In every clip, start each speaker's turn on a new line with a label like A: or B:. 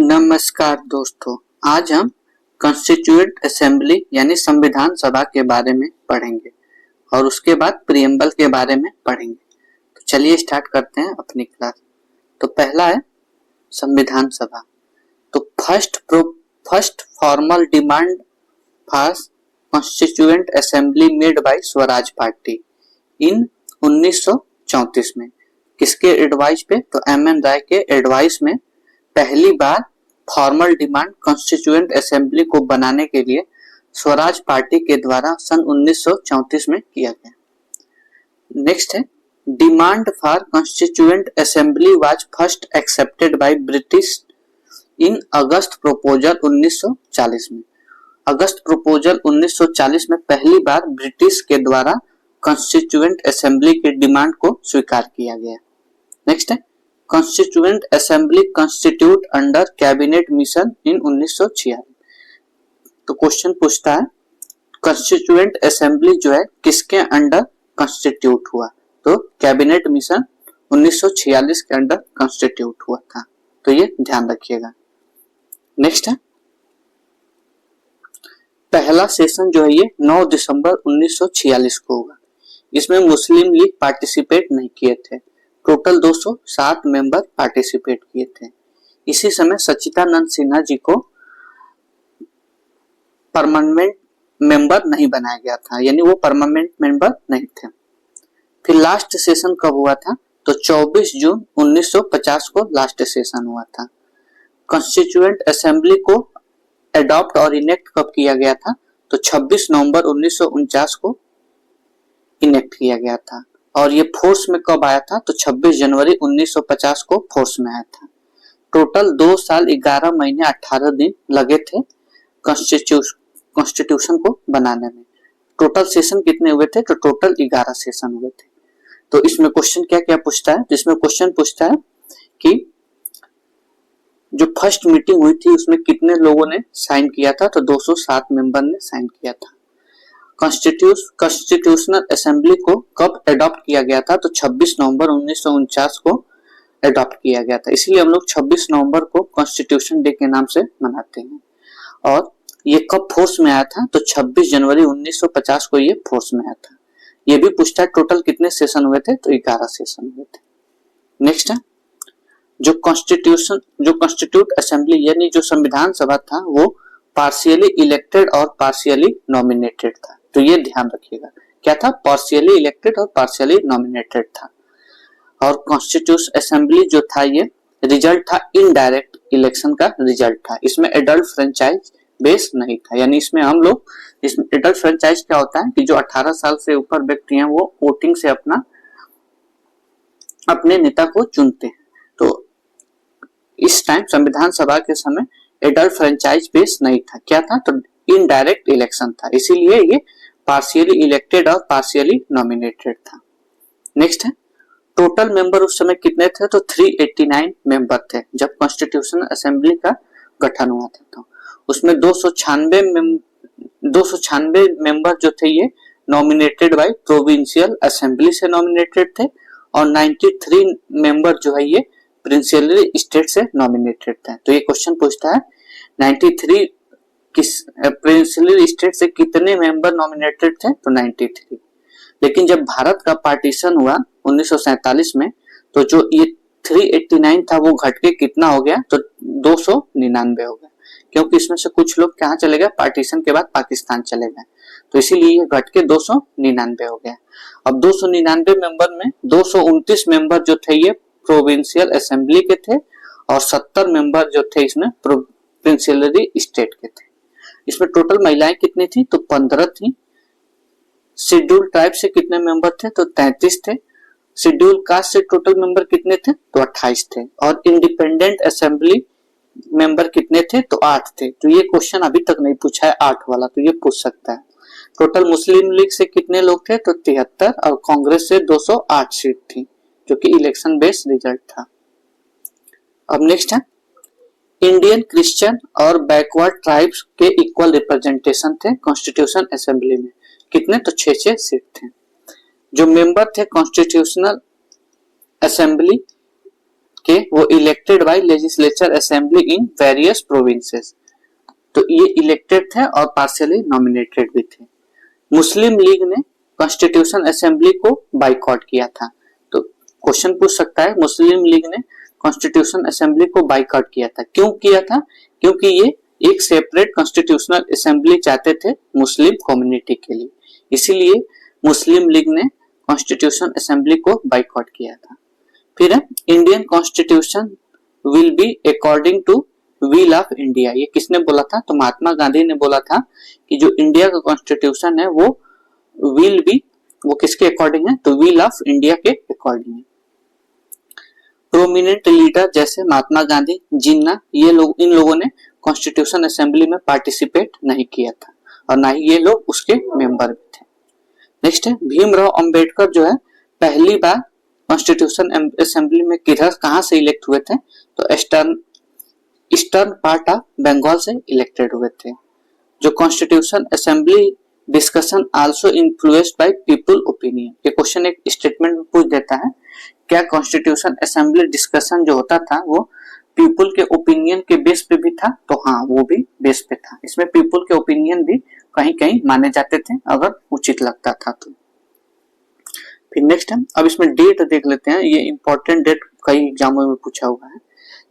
A: नमस्कार दोस्तों, आज हम कॉन्स्टिट्यूएंट असेंबली यानी संविधान सभा के बारे में पढ़ेंगे और उसके बाद प्रियम्बल के बारे में पढ़ेंगे। तो चलिए स्टार्ट करते हैं अपनी क्लास। तो पहला है संविधान सभा। तो first formal demand for constituent assembly made by Swaraj party इन 1934 में। किसके एडवाइस पे? तो एम.एन. राय के एडवाइस में पहली बार फॉर्मल डिमांड कॉन्स्टिट्यूएंट असेंबली को बनाने के लिए स्वराज पार्टी के द्वारा सन 1934 में किया गया। नेक्स्ट है demand for constituent assembly was first accepted by British in August proposal 1940 में। अगस्त प्रपोजल 1940 में पहली बार ब्रिटिश के द्वारा कॉन्स्टिट्यूएंट असेंबली की डिमांड को स्वीकार किया गया। नेक्स्ट है constituent assembly constitute under cabinet mission in 1946। तो क्वेश्चन पूछता है कॉन्स्टिट्यूएंट असेंबली जो है किसके अंडर कॉन्स्टिट्यूट हुआ? तो कैबिनेट मिशन 1946 के अंडर कॉन्स्टिट्यूट हुआ था। तो ये ध्यान रखिएगा। नेक्स्ट है पहला सेशन जो है ये 9 दिसंबर 1946 को होगा। इसमें मुस्लिम लीग पार्टिसिपेट नहीं किए थे। टोटल 207 मेंबर पार्टिसिपेट किए थे। इसी समय सच्चिदानंद सिन्हा जी को परमानेंट मेंबर नहीं बनाया गया था, यानी वो परमानेंट मेंबर नहीं थे। फिर लास्ट सेशन कब हुआ था? तो 24 जून 1950 को लास्ट सेशन हुआ था। कॉन्स्टिट्यूएंट असेंबली को एडॉप्ट और इनेक्ट कब किया गया था? तो 26 नवंबर 1949 को इनेक्ट किया गया था। और ये फोर्स में कब आया था? तो 26 जनवरी 1950 को फोर्स में आया था। टोटल 2 साल 11 महीने 18 दिन लगे थे कॉन्स्टिट्यूशन को बनाने में। टोटल सेशन कितने हुए थे? तो टोटल 11 सेशन हुए थे। तो इसमें क्वेश्चन क्या क्या पूछता है? इसमें क्वेश्चन पूछता है कि जो फर्स्ट मीटिंग हुई थी उसमें कितने लोगों ने साइन किया था? तो 207 मेंबर ने साइन किया था। कॉन्स्टिट्यूशनल असेंबली को कब एडॉप्ट किया गया था? तो 26 नवंबर 1949 को एडॉप्ट किया गया था। इसलिए हम लोग 26 नवंबर को कॉन्स्टिट्यूशन डे के नाम से मनाते हैं। और ये कब फोर्स में आया था? तो 26 जनवरी 1950 को ये फोर्स में आया था। ये भी पूछता है टोटल कितने सेशन हुए थे? तो 11 सेशन हुए थे। नेक्स्ट है जो कॉन्स्टिट्यूट असेंबली यानी जो संविधान सभा था वो पार्शियली इलेक्टेड और पार्शियली नॉमिनेटेड था। तो ये ध्यान रखिएगा। क्या था? पार्शियली इलेक्टेड और पार्शियली नॉमिनेटेड था। और कॉन्स्टिट्यूशन असेंबली जो था ये रिजल्ट था इनडायरेक्ट इलेक्शन का रिजल्ट था। इसमें एडल्ट फ्रेंचाइज बेस नहीं था, यानी इसमें हम लोग इसमें एडल्ट फ्रेंचाइज क्या होता है कि जो 18 साल से ऊपर व्यक्ति हैं वो वोटिंग से अपने नेता को चुनते हैं। तो इस टाइम संविधान सभा के समय एडल्ट फ्रेंचाइज बेस नहीं था। क्या था? तो इनडायरेक्ट इलेक्शन था। इसीलिए ये पार्शियली इलेक्टेड और पार्शियली नॉमिनेटेड था। नेक्स्ट है टोटल मेंबर उस समय कितने थे? तो 389 मेंबर थे जब कॉन्स्टिट्यूशनल असेंबली का गठन हुआ था। तो उसमें 296 मेंबर जो थे ये नॉमिनेटेड बाय प्रोविंशियल असेंबली से नॉमिनेटेड थे और 93 मेंबर जो है ये प्रिंसिपली स्टेट से नॉमिनेटेड थे। तो ये क्वेश्चन पूछता है 93 किस प्रिंसिपली स्टेट से कितने मेंबर नॉमिनेटेड थे? तो 93। लेकिन जब भारत का पार्टीशन हुआ 1947 में तो जो ये 389 था वो घट के कितना हो गया? तो 299 हो गया, क्योंकि इसमें से कुछ लोग कहाँ चले गए? पार्टीशन के बाद पाकिस्तान चले गए। तो इसीलिए ये घट के 299 हो गया। अब 299 मेंबर में 229 मेंबर जो थे ये प्रोविंशियल असेंबली के थे और 70 मेंबर जो थे इसमें प्रिंसिपली स्टेट के थे। इसमें टोटल महिलाएं कितनी थी? तो 15 थी। शेड्यूल ट्राइब से कितने मेंबर थे? तो 33 थे। शेड्यूल कास्ट से टोटल मेंबर कितने थे? तो 28 थे। और इंडिपेंडेंट असेंबली मेंबर कितने थे? तो 8 थे। तो ये क्वेश्चन अभी तक नहीं पूछा है 8 वाला, तो ये पूछ सकता है। टोटल मुस्लिम लीग से कितने लोग थे? तो 73 और कांग्रेस से 208 सीट थी जो कि इलेक्शन बेस्ड रिजल्ट था। अब नेक्स्ट है इंडियन क्रिश्चियन और बैकवर्ड ट्राइब्स के इक्वल रिप्रेजेंटेशन थे कॉन्स्टिट्यूशन असेंबली में। कितने? तो 6 सीट थे। जो मेंबर थे कॉन्स्टिट्यूशनल असेंबली के वो elected by legislature assembly in various provinces, तो ये इलेक्टेड थे और पार्शियली नॉमिनेटेड भी थे। मुस्लिम लीग ने कॉन्स्टिट्यूशन असेंबली को बाइकआउट किया था, तो क्वेश्चन पूछ सकता है मुस्लिम लीग ने कॉन्स्टिट्यूशन असेंबली को बाइकआउट किया था, क्यों किया था? क्योंकि ये एक सेपरेट कॉन्स्टिट्यूशनल असेंबली चाहते थे मुस्लिम कम्युनिटी के लिए, इसीलिए मुस्लिम लीग ने कॉन्स्टिट्यूशन असेंबली को बाइकआउट किया था। फिर Indian constitution will be according to will of India, ये किसने बोला था? तो महात्मा गांधी ने बोला था कि जो इंडिया का कॉन्स्टिट्यूशन है वो विल बी, वो किसके अकॉर्डिंग है? तो विल ऑफ इंडिया के अकॉर्डिंग है। प्रोमिनेंट लीडर जैसे महात्मा गांधी, जिन्ना, ये लोग, इन लोगों ने कॉन्स्टिट्यूशन असेंबली में पार्टिसिपेट नहीं किया था और ना ही ये लोग उसके मेंबर भी थे। नेक्स्ट है भीमराव अंबेडकर जो है पहली बार कॉन्स्टिट्यूशन असेंबली में किधर, कहां से इलेक्ट हुए थे? तो ईस्टर्न पार्ट ऑफ बंगाल से इलेक्टेड हुए थे। जो constitution assembly discussion also influenced by people opinion, ये क्वेश्चन एक स्टेटमेंट में पूछ देता है, क्या कॉन्स्टिट्यूशन असेंबली डिस्कशन जो होता था वो पीपल के ओपिनियन के बेस पे भी था? तो हाँ, वो भी बेस पे था। इसमें पीपल के ओपिनियन भी कहीं कहीं माने जाते थे अगर उचित लगता था तो। फिर नेक्स्ट हम अब इसमें डेट देख लेते हैं, ये इंपॉर्टेंट डेट कई एग्जामों में पूछा हुआ है।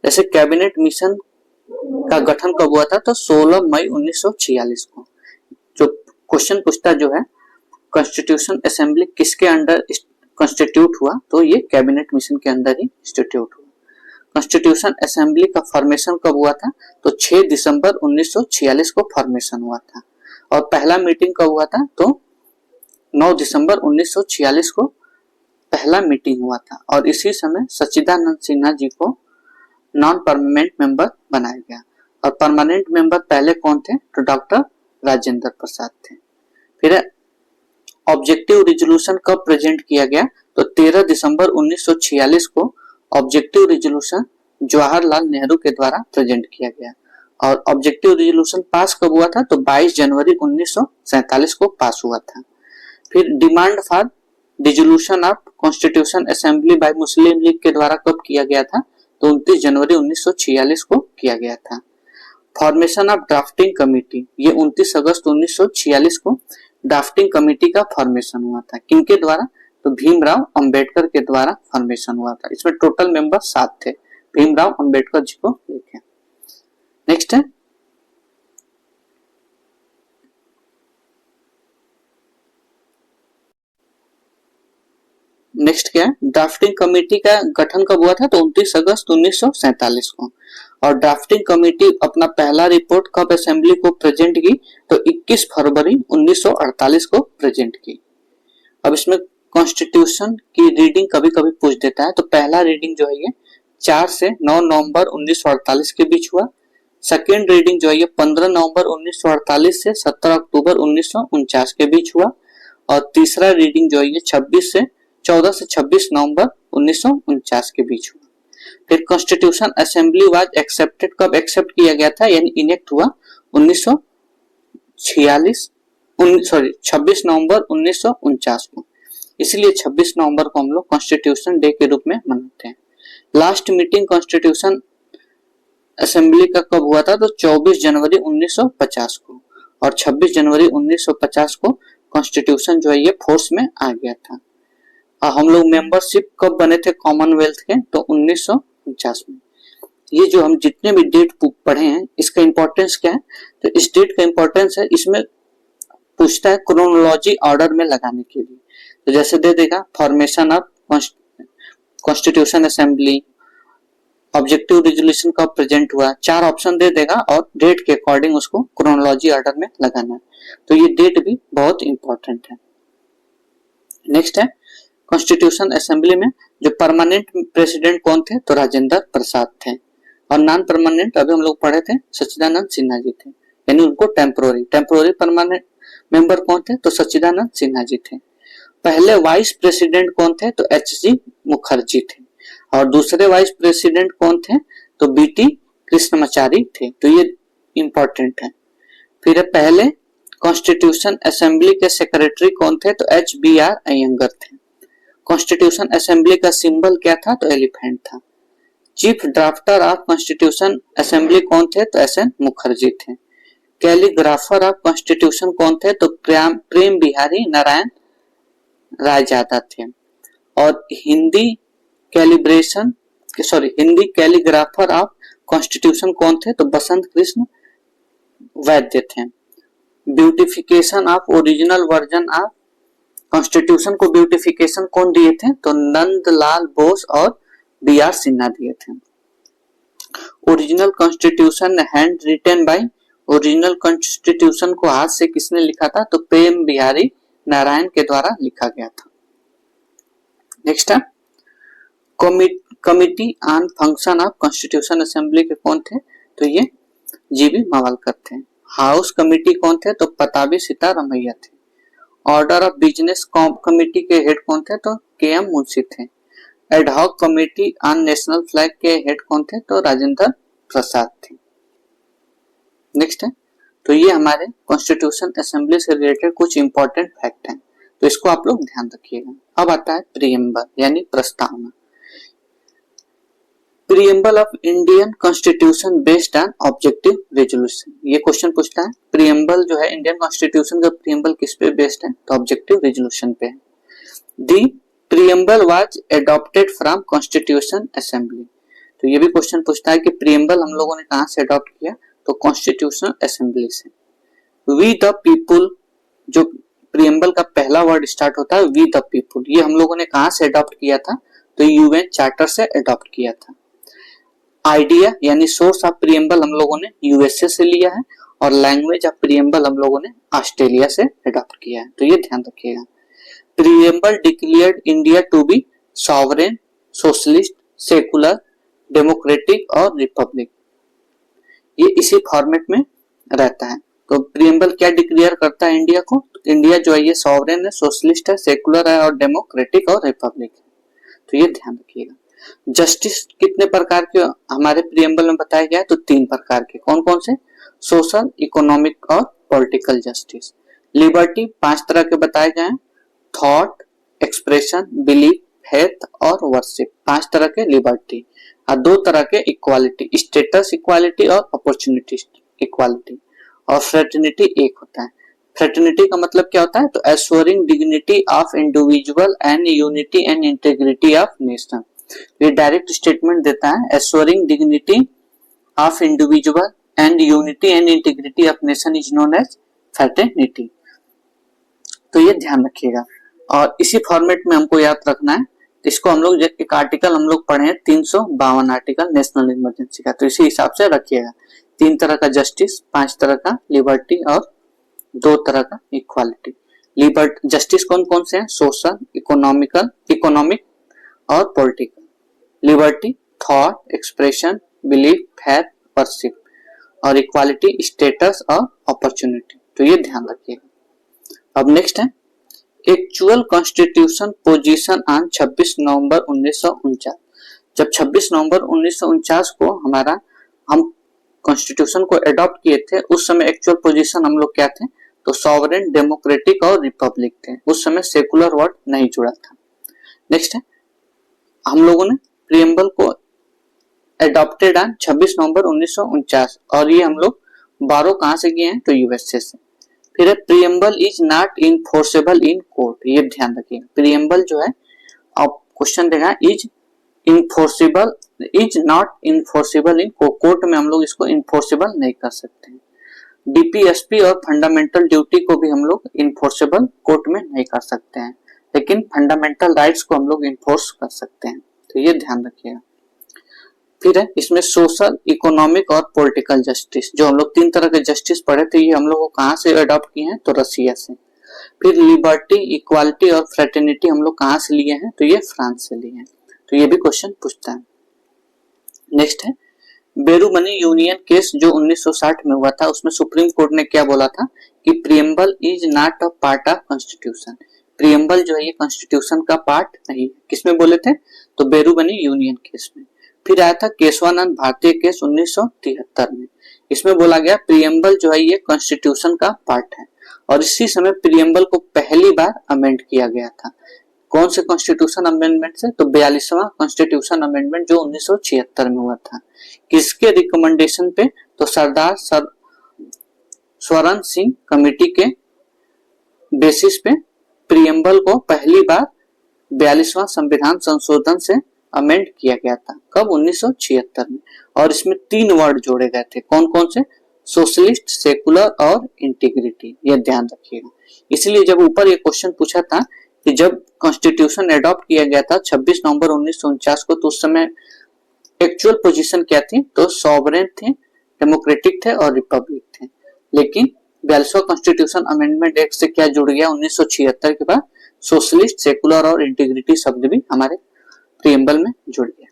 A: जैसे कैबिनेट मिशन का गठन कब हुआ था? तो 16 मई 1946 को। जो क्वेश्चन पूछता जो है कॉन्स्टिट्यूशन असेंबली किसके अंडर कॉन्स्टिट्यूट हुआ? तो ये कैबिनेट मिशन के अंदर ही इंस्टीट्यूट हुआ। कॉन्स्टिट्यूशन असेंबली का फॉर्मेशन कब हुआ था? तो 6 दिसंबर 1946 को फॉर्मेशन हुआ था। और पहला मीटिंग कब हुआ था? तो 9 दिसंबर 1946 को पहला मीटिंग हुआ था। और इसी समय सच्चिदानंद सिन्हा जी को नॉन परमानेंट मेंबर बनाया गया। और परमानेंट मेंबर पहले कौन थे? तो डॉक्टर राजेंद्र प्रसाद थे। फिर ऑब्जेक्टिव रिजोल्यूशन कब प्रेजेंट किया गया? तो 13 दिसंबर 1946 को ऑब्जेक्टिव रिजोल्यूशन जवाहरलाल नेहरू के द्वारा प्रेजेंट किया गया। और ऑब्जेक्टिव रिजोल्यूशन पास कब हुआ था? तो 22 जनवरी 1947 को पास हुआ था। फिर demand for dissolution of constitution assembly bye Muslim league के द्वारा कब किया गया था? तो 29 जनवरी 1946 को किया गया था। फॉर्मेशन ऑफ ड्राफ्टिंग कमेटी, ये 29 अगस्त 1946 को ड्राफ्टिंग कमेटी का फॉर्मेशन हुआ था। किनके द्वारा? तो भीमराव अंबेडकर के द्वारा फॉर्मेशन हुआ था। इसमें टोटल मेंबर 7 थे, भीमराव अंबेडकर जी को देखें। नेक्स्ट है नेक्स्ट क्या है? ड्राफ्टिंग कमेटी का गठन कब हुआ था? तो 29 अगस्त 1947 को। और ड्राफ्टिंग कमेटी अपना पहला रिपोर्ट कब असेंबली को प्रेजेंट की? तो 21 फरवरी 1948 को प्रेजेंट की। अब इसमें कॉन्स्टिट्यूशन की रीडिंग कभी कभी पूछ देता है, तो पहला रीडिंग जो है ये 4 से 9 नवंबर 1948 के बीच हुआ। सेकेंड रीडिंग जो है ये 15 नवंबर 1948 से 17 अक्टूबर 1949 के बीच हुआ। और तीसरा रीडिंग जो है ये 14 से 26 नवंबर 1949 के बीच हुआ। फिर कॉन्स्टिट्यूशन असेंबली वाज एक्सेप्टेड, कब एक्सेप्ट किया गया था यानी इनेक्ट हुआ? 26 नवंबर 1949 को। इसलिए 26 नवंबर को हम लोग कॉन्स्टिट्यूशन डे के रूप में मनाते हैं। लास्ट मीटिंग कॉन्स्टिट्यूशन असेंबली का कब हुआ था? तो 24 जनवरी 1950 को। और 26 जनवरी 1950 को कॉन्स्टिट्यूशन जो है ये फोर्स में आ गया था। हम लोग मेंबरशिप कब बने थे कॉमनवेल्थ के? तो 1949 में। ये जो हम जितने भी डेट पढ़े हैं इसका इंपॉर्टेंस क्या है? तो इस डेट का इंपॉर्टेंस है, इसमें पूछता है क्रोनोलॉजी ऑर्डर में लगाने के लिए। तो जैसे दे देगा formation of constitution assembly, objective resolution कब प्रेजेंट हुआ, 4 ऑप्शन दे देगा और डेट के अकॉर्डिंग उसको क्रोनोलॉजी ऑर्डर में लगाना है। तो ये डेट भी बहुत इंपॉर्टेंट है। नेक्स्ट है कॉन्स्टिट्यूशन असेंबली में जो परमानेंट प्रेसिडेंट कौन थे? तो राजेंद्र प्रसाद थे। और नॉन परमानेंट अभी हम लोग पढ़े थे सच्चिदानंद सिन्हा जी थे, यानी उनको टेम्पोररी परमानेंट मेंबर कौन थे? तो सच्चिदानंद सिन्हा जी थे। पहले वाइस प्रेसिडेंट कौन थे? तो एच.जी. मुखर्जी थे। और दूसरे वाइस प्रेसिडेंट कौन थे? तो बी.टी. कृष्णमाचारी थे। तो ये इंपॉर्टेंट है। फिर पहले कॉन्स्टिट्यूशन असेंबली के सेक्रेटरी कौन थे? तो H.B.R. अयंगर थे। कॉन्स्टिट्यूशन असेंबली का सिंबल क्या था? तो एलिफेंट था। Chief drafter of constitution assembly कौन थे? तो एस.एन. मुखर्जी थे। कैलीग्राफर ऑफ कॉन्स्टिट्यूशन कौन थे? तो प्रेम बिहारी नारायण रायजादा थे। और हिंदी कैलीग्राफर ऑफ कॉन्स्टिट्यूशन कौन थे? तो बसंत कृष्ण वैद्य थे। Beautification of original version of constitution को ब्यूटिफिकेशन कौन दिए थे? तो नंदलाल बोस और बी.आर. सिन्हा दिए थे। Original constitution hand written by, original constitution को हाथ से किसने लिखा था? तो प्रेम बिहारी नारायण के द्वारा लिखा गया था। नेक्स्ट है committee on function of constitution assembly के कौन थे? तो ये जी.बी. मावलकर थे। हाउस कमिटी कौन थे? तो पताबी सीतारमैया थे। ऑर्डर ऑफ बिजनेस कमिटी के हेड कौन थे? तो के.एम. मुंशी थे। Ad hoc committee on national flag के हेड कौन थे? तो राजेंद्र प्रसाद थे। नेक्स्ट है, तो ये हमारे कॉन्स्टिट्यूशन असेंबली से रिलेटेड कुछ इंपॉर्टेंट फैक्ट हैं, तो इसको आप लोग ध्यान रखिएगा। अब आता है प्रीएम्बल यानी प्रस्तावना। Preamble of Indian constitution based on objective resolution. ये क्वेश्चन पूछता है प्रीएम्बल जो है इंडियन कॉन्स्टिट्यूशन का प्रीएम्बल किस पे बेस्ड है? तो ऑब्जेक्टिव रेजोल्यूशन पे है। The preamble was adopted from constitution assembly. तो ये भी क्वेश्चन पूछता है कि प्रीएम्बल हम लोगों ने कहां से अडॉप्ट किया? तो कॉन्स्टिट्यूशन असेंबली से। वी द पीपुल, जो प्रीएम्बल का पहला वर्ड स्टार्ट होता है वी द पीपुल, ये हम लोगों ने कहां से अडॉप्ट किया था? तो यूएन चार्टर से अडॉप्ट किया था। आइडिया यानी सोर्स ऑफ प्रीएम्बल हम लोगों ने यूएसए से लिया है और लैंग्वेज ऑफ प्रीएम्बल हम लोगों ने ऑस्ट्रेलिया से अडॉप्ट किया है, तो ये ध्यान रखिएगा। Preamble declared India to be sovereign, socialist, secular, democratic और रिपब्लिक। ये इसी फॉर्मेट में रहता है। तो प्रीएम्बल क्या डिक्लेयर करता है इंडिया को? तो इंडिया जो है ये सॉवरेन है, सोशलिस्ट है, सेकुलर है और डेमोक्रेटिक और रिपब्लिक है, तो ये ध्यान रखिएगा। जस्टिस कितने प्रकार के हमारे प्रीएम्बल में बताया गया है? तो 3 प्रकार के। कौन कौन से? सोशल, इकोनॉमिक और पॉलिटिकल जस्टिस। लिबर्टी 5 तरह के बताए गए हैं। थॉट, एक्सप्रेशन, बिलीफ, फेथ और वर्शिप, 5 तरह के लिबर्टी। और 2 तरह के इक्वालिटी, स्टेटस इक्वालिटी और अपॉर्चुनिटी इक्वालिटी। और फ्रेटर्निटी 1 होता है। फ्रेटर्निटी का मतलब क्या होता है? तो assuring dignity of individual and unity and integrity of nation. ये डायरेक्ट स्टेटमेंट देता है, assuring dignity of individual and unity and integrity of nation is known as fraternity. तो ये ध्यान रखिएगा और इसी फॉर्मेट में हमको याद रखना है। तो इसको हम लोग एक आर्टिकल हम लोग पढ़े हैं 352 आर्टिकल नेशनल इमरजेंसी का, तो इसी हिसाब से रखिएगा। 3 तरह का जस्टिस, 5 तरह का लिबर्टी और 2 तरह का इक्वालिटी। जस्टिस कौन कौन से हैं? सोशल, इकोनॉमिक और political. Liberty thought, expression, belief, faith, worship. और इक्वालिटी स्टेटस और अपॉर्चुनिटी, तो ये ध्यान रखिएगा। अब नेक्स्ट है एक्चुअल कॉन्स्टिट्यूशन पोजीशन ऑन 26 नवंबर 1949। जब 26 नवंबर 1949 को हम कॉन्स्टिट्यूशन को अडॉप्ट किए थे, उस समय एक्चुअल पोजीशन हम लोग क्या थे? तो सॉवरेन, डेमोक्रेटिक और रिपब्लिक थे। उस समय सेकुलर वर्ड नहीं जुड़ा था। नेक्स्ट है हम लोगों ने प्रीएम्बल को अडॉप्टेड ऑन 26 नवंबर 1949 और ये हम लोग 12 कहां से किए हैं? तो यूएसए से। फिर preamble is not enforceable in court, ये ध्यान रखिए। प्रीएम्बल जो है आप क्वेश्चन देगा is not enforceable in court में हम लोग इसको इनफोर्सेबल नहीं कर सकते। डीपीएसपी और फंडामेंटल ड्यूटी को भी हम लोग इनफोर्सेबल कोर्ट में नहीं कर सकते हैं, लेकिन फंडामेंटल राइट्स को हम लोग इन्फोर्स कर सकते हैं, तो ये ध्यान रखिएगा। फिर है इसमें सोशल, इकोनॉमिक और पॉलिटिकल जस्टिस, जो हम लोग 3 तरह के जस्टिस पढ़े थे, ये हम लोग को कहां से अडॉप्ट किए हैं? तो रसिया से। फिर लिबर्टी, इक्वालिटी और फ्रेटर्निटी हम लोग कहां से लिए हैं? तो ये फ्रांस से लिए हैं, तो ये भी क्वेश्चन पूछता है। नेक्स्ट है बेरूमनी यूनियन केस जो 1960 में हुआ था, उसमें सुप्रीम कोर्ट ने क्या बोला था कि preamble is not a part of constitution. Preamble जो है ये कॉन्स्टिट्यूशन का पार्ट नहीं है। किसमें बोले थे? तो बेरूमनी यूनियन केस में। फिर आया था केशवानंद भारतीय केस 1973 में। इसमें बोला गया प्रीएम्बल जो है ये कॉन्स्टिट्यूशन का पार्ट है और इसी समय प्रीएम्बल को पहली बार अमेंड किया गया था। कौन से कॉन्स्टिट्यूशन अमेंडमेंट से? तो 42वां कॉन्स्टिट्यूशन अमेंडमेंट जो 1976 में हुआ था। किसके रिकमेंडेशन पे? तो सरदार स्वरण सिंह कमेटी के बेसिस पे प्रीएम्बल को पहली बार 42वां संविधान संशोधन से अमेंड किया गया था। कब? 1976 में। और इसमें 3 वर्ड जोड़े गए थे। कौन कौन से? सोशलिस्ट, सेकुलर और इंटीग्रिटी। ये ध्यान रखिएगा। इसलिए जब ऊपर ये क्वेश्चन पूछा था कि जब कॉन्स्टिट्यूशन एडॉप्ट किया गया था 26 नवंबर 1949 को, तो उस समय एक्चुअल पोजीशन क्या थी? तो सॉवरेन थे, डेमोक्रेटिक थे और रिपब्लिक थे। लेकिन 42वां कॉन्स्टिट्यूशन अमेंडमेंट एक्ट से क्या जुड़ गया? 1976 के बाद सोशलिस्ट, सेकुलर और इंटीग्रिटी शब्द भी हमारे प्रीएम्बल में जुड़ गया।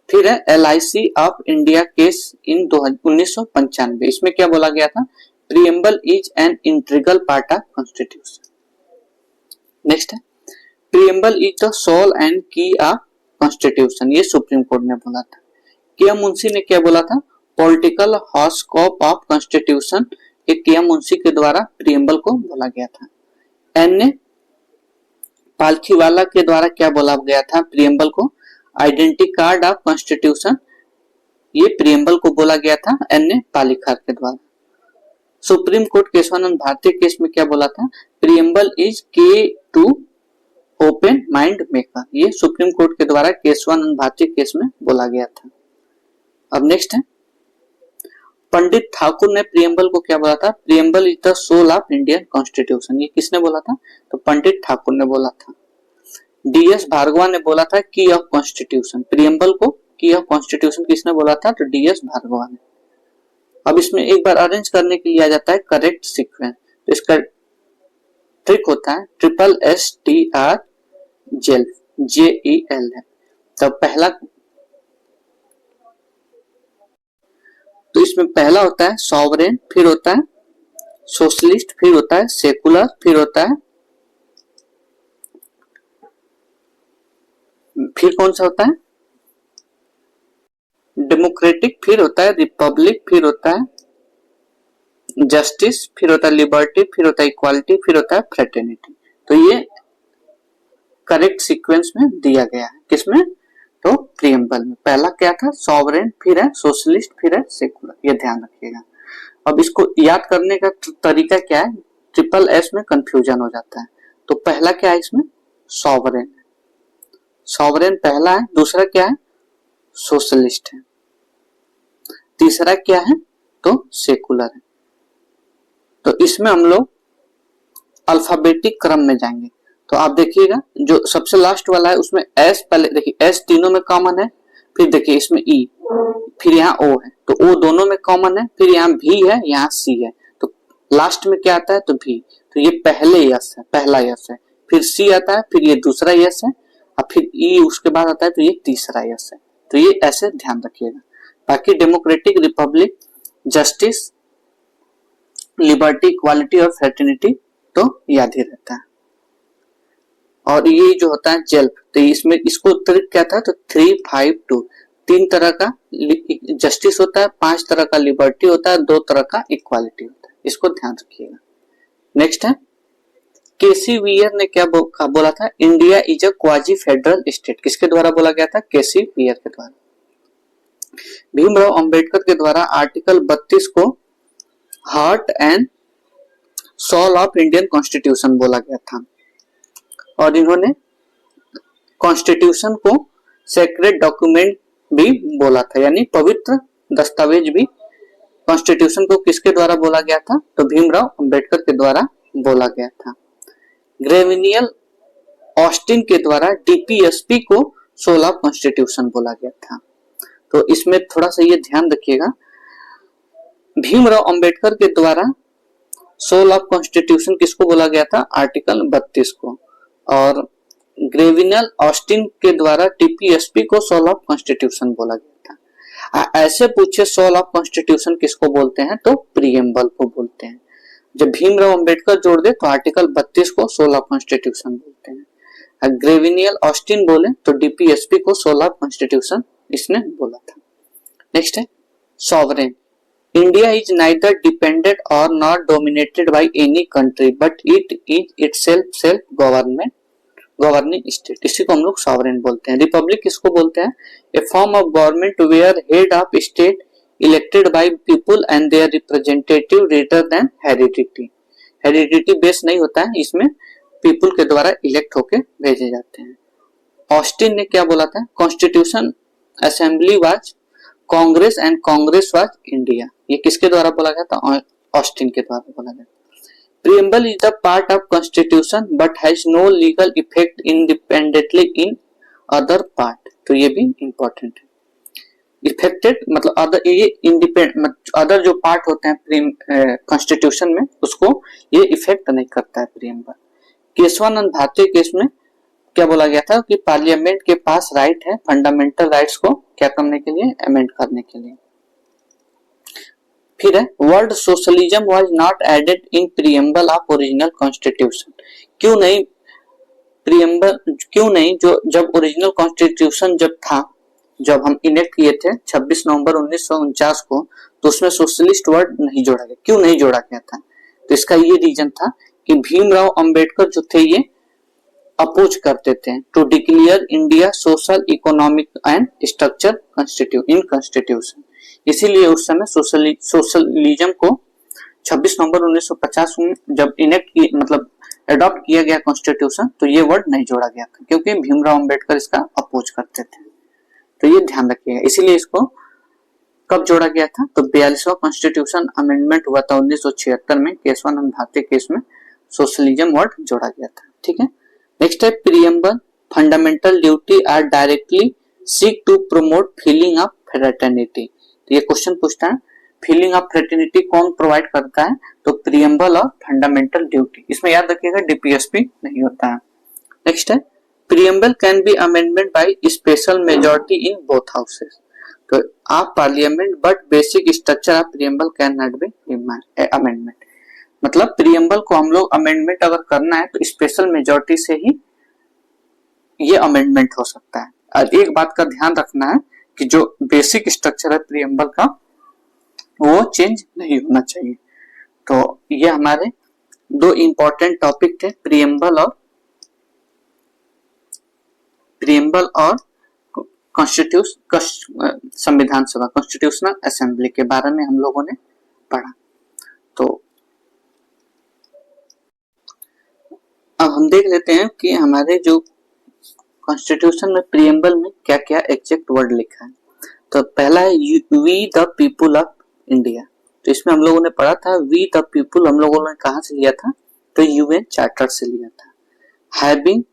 A: फिर है LIC of India case in 1995। इसमें क्या बोला गया था? Preamble is an integral part of constitution. Next है preamble is the soul and key of constitution. ये सुप्रीम कोर्ट ने बोला था। के.एम. मुंशी ने क्या बोला था? Political horoscope of constitution. K M. Munshi के द्वारा प्रीएम्बल को बोला गया था। N. पालखीवाला के द्वारा क्या बोला गया था प्रीएम्बल को? Identity card of constitution. ये प्रीएम्बल को बोला गया था N. पालिखार के द्वारा। Supreme court Kesavananda Bharati case में क्या बोला था? Preamble is key to open mind maker. ये सुप्रीम कोर्ट के द्वारा केशवानंद भारती केस में बोला गया था। अब नेक्स्ट है पंडित ठाकुर ने प्रीएम्बल को क्या बोला था? Preamble is the soul of Indian constitution. ये किसने बोला था? तो पंडित ठाकुर ने बोला था। DS भार्गवा ने बोला था की ऑफ कॉन्स्टिट्यूशन। प्रीएम्बल को की ऑफ कॉन्स्टिट्यूशन किसने बोला था? तो DS भार्गवा ने। अब इसमें एक बार अरेंज करने के लिए आ जाता है करेक्ट सीक्वेंस। तो इसका ट्रिक होता है SSTR JEL है। तो पहला, तो इसमें पहला होता है सॉवरेन, फिर होता है सोशलिस्ट, फिर होता है सेकुलर, फिर होता है, फिर कौन सा होता है? डेमोक्रेटिक, फिर होता है रिपब्लिक, फिर होता है जस्टिस, फिर होता है लिबर्टी, फिर होता है इक्वालिटी, फिर होता है फ्रेटर्निटी। तो ये करेक्ट सीक्वेंस में दिया गया है। किसमें? तो प्रीएम्बल में। पहला क्या था? सॉवरेन, फिर है सोशलिस्ट, फिर है सेकुलर। ये ध्यान रखिएगा। अब इसको याद करने का तरीका क्या है? SSS में कंफ्यूजन हो जाता है। तो पहला क्या है इसमें? सॉवरेन। सॉवरेन पहला है। दूसरा क्या है? सोशलिस्ट है। तीसरा क्या है? तो सेकुलर है। तो इसमें हम लोग अल्फाबेटिक क्रम में जाएंगे। तो आप देखिएगा जो सबसे लास्ट वाला है उसमें S, पहले देखिए S तीनों में कॉमन है, फिर देखिए इसमें E, फिर यहाँ O है, तो O दोनों में कॉमन है, फिर यहाँ V है, यहाँ C है, तो लास्ट में क्या आता है? तो V। तो ये पहले यस है, पहला यस है, फिर C आता है, फिर ये दूसरा यस है, और फिर E उसके बाद आता है, तो ये तीसरा यस है। तो ये ऐसे ध्यान रखिएगा। बाकी democratic, Republic, justice, liberty, equality और फ्रेटर्निटी तो याद ही रहता है। और ये जो होता है जेल, तो इसमें इसको ट्रिक क्या था? तो 3, 5, 2, 3 तरह का जस्टिस होता है, 5 तरह का लिबर्टी होता है, 2 तरह का इक्वालिटी होता है। इसको ध्यान रखिएगा। नेक्स्ट है केसी वियर ने क्या बोला था? India is a quasi federal state. किसके द्वारा बोला गया था? केसी वियर के द्वारा। भीमराव अंबेडकर के द्वारा आर्टिकल 32 को heart and soul of Indian constitution बोला गया था। और इन्होंने कॉन्स्टिट्यूशन को सेक्रेड डॉक्यूमेंट भी बोला था, यानी पवित्र दस्तावेज भी। कॉन्स्टिट्यूशन को किसके द्वारा बोला गया था? तो भीमराव अंबेडकर के द्वारा बोला गया था। ग्रेविनियल ऑस्टिन के द्वारा DPSP को सोल ऑफ कॉन्स्टिट्यूशन बोला गया था। तो इसमें थोड़ा सा ये ध्यान रखिएगा, भीमराव अंबेडकर के द्वारा सोल ऑफ कॉन्स्टिट्यूशन किसको बोला गया था? आर्टिकल 32 को। और ग्रेविनियल ऑस्टिन के द्वारा DPSP को सोल ऑफ कॉन्स्टिट्यूशन बोला गया था। ऐसे पूछे सोल ऑफ कॉन्स्टिट्यूशन किसको बोलते हैं? तो प्रीएम्बल को बोलते हैं। जब भीमराव अंबेडकर जोड़ दे तो आर्टिकल 32 को सोल ऑफ कॉन्स्टिट्यूशन बोलते हैं। ग्रेविनियल ऑस्टिन बोले तो DPSP को सोल ऑफ कॉन्स्टिट्यूशन इसने बोला था। नेक्स्ट है sovereign. India is neither dependent और not dominated by any country but it is itself self government governing state, इसी को हम लोग सॉवरेन बोलते हैं। रिपब्लिक किसको बोलते हैं? A form of government where head of state elected by people and their representative rather than heredity. Heredity base नहीं होता है, इसमें पीपल के द्वारा इलेक्ट होके भेजे जाते हैं। ऑस्टिन ने क्या बोला था? Constitution assembly was Congress and Congress was India. ये किसके द्वारा बोला गया था? ऑस्टिन के द्वारा बोला गया। Preamble is the part of constitution but has no legal effect independently in other part। तो ये भी important है। Effected मतलब अदर, ये इंडिपेंडेंट अदर जो पार्ट होते हैं कॉन्स्टिट्यूशन में उसको ये इफेक्ट नहीं करता है प्रीएम्बल। केशवानंद भारती केस में क्या बोला गया था कि पार्लियामेंट के पास राइट है फंडामेंटल राइट्स को क्या करने के लिए? अमेंड करने के लिए। फिर है word socialism was not added in preamble of original constitution. क्यों नहीं प्रीएम्बल, क्यों नहीं? जो जब ओरिजिनल कॉन्स्टिट्यूशन जब था, जब हम इनेक्ट किए थे 26 नवंबर 1949 को, तो उसमें सोशलिस्ट वर्ड नहीं जोड़ा गया। क्यों नहीं जोड़ा गया था? तो इसका ये रीजन था कि भीमराव अंबेडकर जो थे ये अपोज करते थे to declare India social economic and structure in constitution. इसीलिए उस समय सोशलिज्म को 26 नवंबर 1950 में जब मतलब अडॉप्ट किया गया कॉन्स्टिट्यूशन, तो ये वर्ड नहीं जोड़ा गया था क्योंकि भीमराव अंबेडकर इसका अपोज करते थे। तो ये ध्यान रखिएगा, इसीलिए इसको कब जोड़ा गया था? तो 42वां कॉन्स्टिट्यूशन अमेंडमेंट हुआ था 1976 में, केशवानंद भारती केस में सोशलिज्म वर्ड जोड़ा गया था। ठीक है। नेक्स्ट है preamble fundamental duty are directly seek to promote feeling of fraternity. तो ये क्वेश्चन पूछता है फीलिंग ऑफ फ्रेटर्निटी कौन प्रोवाइड करता है? तो प्रीएम्बल और फंडामेंटल ड्यूटी। इसमें याद रखिएगा डीपीएसपी नहीं होता है। नेक्स्ट है preamble can be amendment by special majority in both houses. तो आप parliament but basic structure of preamble can not be amendment. मतलब प्रीएम्बल को हम लोग अमेंडमेंट अगर करना है तो स्पेशल मेजॉरिटी से ही ये अमेंडमेंट हो सकता है। और एक बात का ध्यान रखना है कि जो बेसिक स्ट्रक्चर है प्रीएम्बल का वो चेंज नहीं होना चाहिए। तो ये हमारे दो इंपॉर्टेंट टॉपिक थे, प्रीएम्बल और संविधान सभा कॉन्स्टिट्यूशनल असेंबली के बारे में हम लोगों ने पढ़ा। तो अब हम देख लेते हैं कि हमारे जो कॉन्स्टिट्यूशन में प्रीएम्बल में क्या क्या एग्जैक्ट वर्ड लिखा है। तो पहला है we the people of India. तो इसमें हम लोगों ने पढ़ा था वी द पीपुल हम लोगों ने कहां से लिया था? तो यूएन चार्टर से लिया था। Having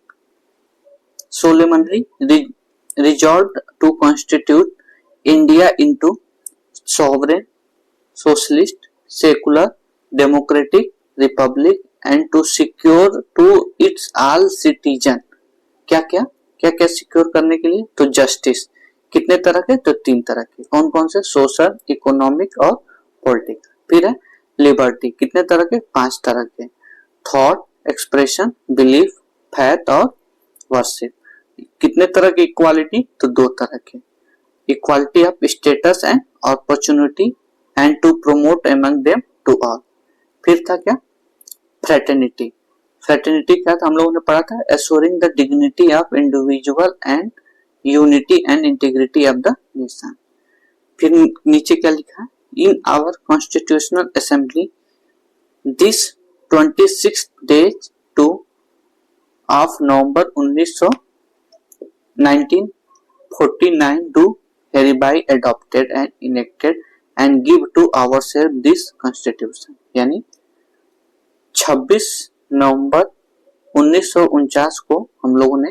A: solemnly resolved to constitute India into sovereign, socialist, secular, democratic republic and to secure to its all citizen क्या सिक्योर करने के लिए? तो जस्टिस। कितने तरह के? तो 3 तरह के। कौन कौन से? सोशल, इकोनॉमिक और पॉलिटिकल। फिर है लिबर्टी। कितने तरह के? 5 तरह के। थॉट, एक्सप्रेशन, बिलीफ, फेथ और वर्शिप। कितने तरह की इक्वालिटी? तो 2 तरह के। Equality of status and opportunity and to promote among them to all. फिर था क्या? फ्रेटर्निटी। फ्रेटर्निटी क्या था? हम लोगों ने पढ़ा था assuring the dignity of individual and unity and integrity of the nation. फिर नीचे क्या लिखा है? In our constitutional assembly this 26 days two of November 1949 do hereby adopted and enacted and give to ourselves this constitution। यानी 26 नवंबर 1949 को हम लोगों ने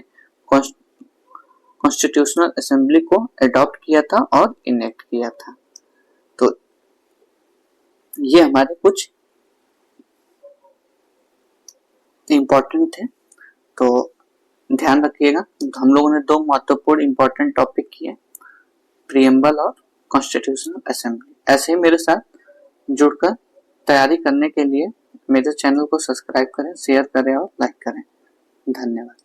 A: कॉन्स्टिट्यूशनल असेंबली को अडॉप्ट किया था और इनेक्ट किया था। तो ये हमारे कुछ इंपॉर्टेंट थे, तो ध्यान रखिएगा। हम लोगों ने 2 महत्वपूर्ण इंपॉर्टेंट टॉपिक किए, प्रीएम्बल और कॉन्स्टिट्यूशनल असेंबली। ऐसे ही मेरे साथ जुड़कर तैयारी करने के लिए मेरे चैनल को सब्सक्राइब करें, शेयर करें और लाइक करें। धन्यवाद।